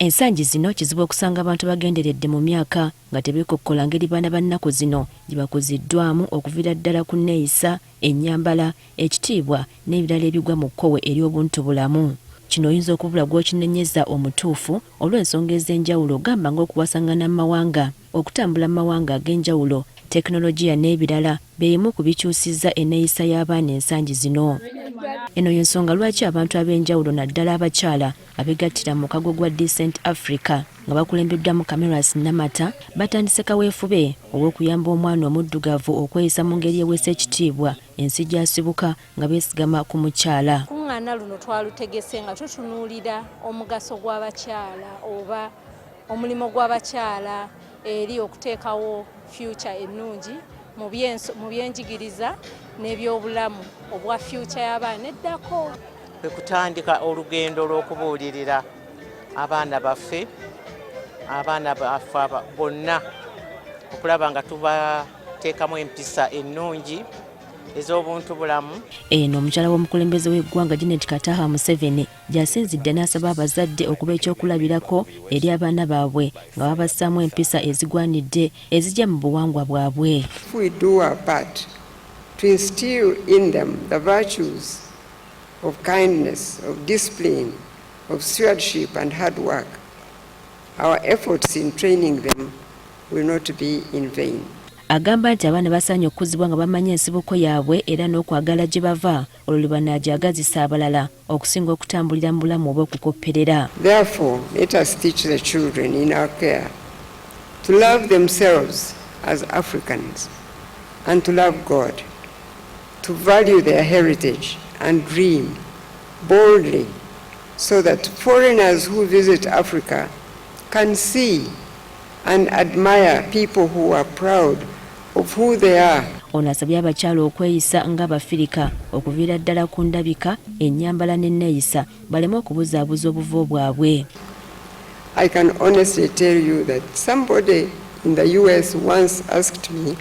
Ensangi zino kizibu okusanga abantu bagenderedde mu myaka nga tebekokkola ngeri baana bannako zino gye bakuziddwamu okuviira ddala ku nneeyisa, ennyambala, ekitiibwa n'ebirala ebigwa mu kkowe ery'obuntubulamu. Kino oyinza okubula gw'okinenyeza omutuufu olw'ensonga ez'enjawulo gamba ng'okuwasangana mu mawanga, okutambula mu mawanga ag'enjawulo, tekinologiya n'ebirala beemu ku bikyusizza enneeyisa y'abaana ensangi zino. Eno y'ensonga lwaki abantu ab'enjawulo naddala abakyala abegattira mu kago gwa Decent Africa nga bakulembeddwamu Cameras Namata batandise kaweefube olw'okuyamba omwana omuddugavu okweyisa mu ngeri eweesa ekitiibwa ensi gy'asibuka nga beesigama ku mukyala. Lukung'aana luno twalutegese nga tutunuulira omugaso gw'abakyala oba omulimu gw'abakyala eri okuteekawo future ennungi mu byenjigiriza n'ebyobulamu obwa future y'abaana eddako. Kwe kutandika olugendo lw'okubuulirira abaana baffe bonna okulaba nga tubateekamu empisa ennungi ez'obuntubulamu. Eno omukyala w'omukulembeze w'eggwanga Janet Katana Museveni gy'asinzidde n'asaba abazadde okuba ekyokulabirako eri abaana baabwe nga babassaamu empisa ezigwanidde ezijja mu buwangwa bwabwe. We do our part to instill in them the virtues of kindness, of discipline, of stewardship and hard work. Our efforts in training them will not be in vain. Agamba nti abaana basaanye okukuzibwa nga bamanya ensibuko yaabwe era n'okwagala gye bava olwo banagyagazisa abalala okusinga okutambulira mu bulamu oba okukopperera. Therefore, let us teach the children in our care to love themselves as Africans and to love God, to value their heritage and dream boldly so that foreigners who visit Africa can see and admire people who are proud of who they are. Ono asabye abakyala okweyisa ng'Abafirika okuviira ddala ku ndabika, ennyambala n'enneeyisa baleme okubuzaabuza obuvo bwabwe. I can honestly tell you that somebody in the US once asked me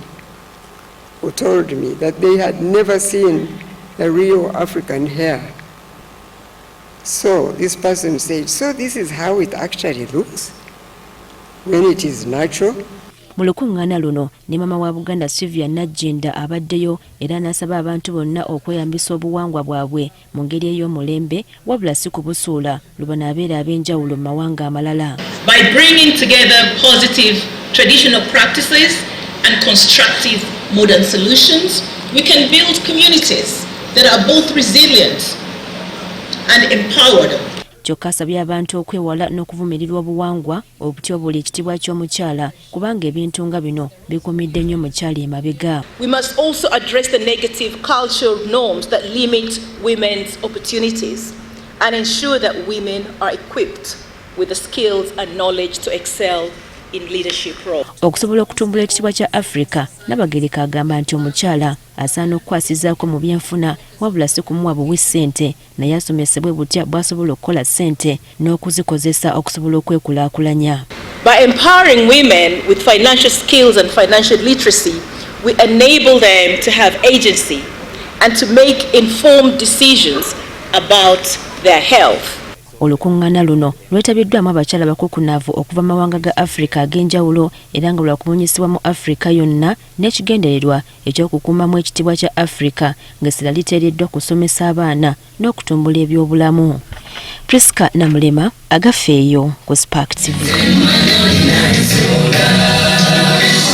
or told me that they had never seen the real African hair. So this person said, so this is how it actually looks when it is natural. Mu lukung'aana luno ne mama wa Buganda Sylvia Najjinda abaddeyo era n'asaba abantu bonna okweyambisa obuwangwa bwabwe mu ngeri ey'omulembe wabula si kubusuula lubona abeera ab'enjawulo mu mawanga amalala. By bringing together positive traditional practices and constructive modern solutions, we can build communities that are both resilient and empowered. Kyokka asabye abantu okwewala n'okuvumirirwa obuwangwa okutyobula ekitiibwa ky'omukyala kubanga ebintu nga bino bikumidde nnyo mukyala emabega. We must also address the negative cultural norms that limit women's opportunities and ensure that women are equipped with the skills and knowledge to excel in leadership roles. Okusobola okutumbula ekitiibwa kya Africa, Nabagereka agamba nti omukyala asaana okukwasizaako mu byenfuna wabula si kumuwa buwi ssente naye asomesebwe butya bw'asobola okukola ssente n'okuzikozesa okusobola okwekulaakulanya. By empowering women with financial skills and financial literacy, we enable them to have agency and to make informed decisions about their health. Olukung'aana luno lwetabiddwamu abakyala bakukunaavu okuva mawanga ga Africa ag'enjawulo era nga lwakubunyisibwa mu Africa yonna n'ekigendererwa eky'okukuumamu ekitiibwa kya Africa ng'essira liteereddwa kusomesa abaana n'okutumbula ebyobulamu. Priska Namulema agafeeyo ku Spark TV.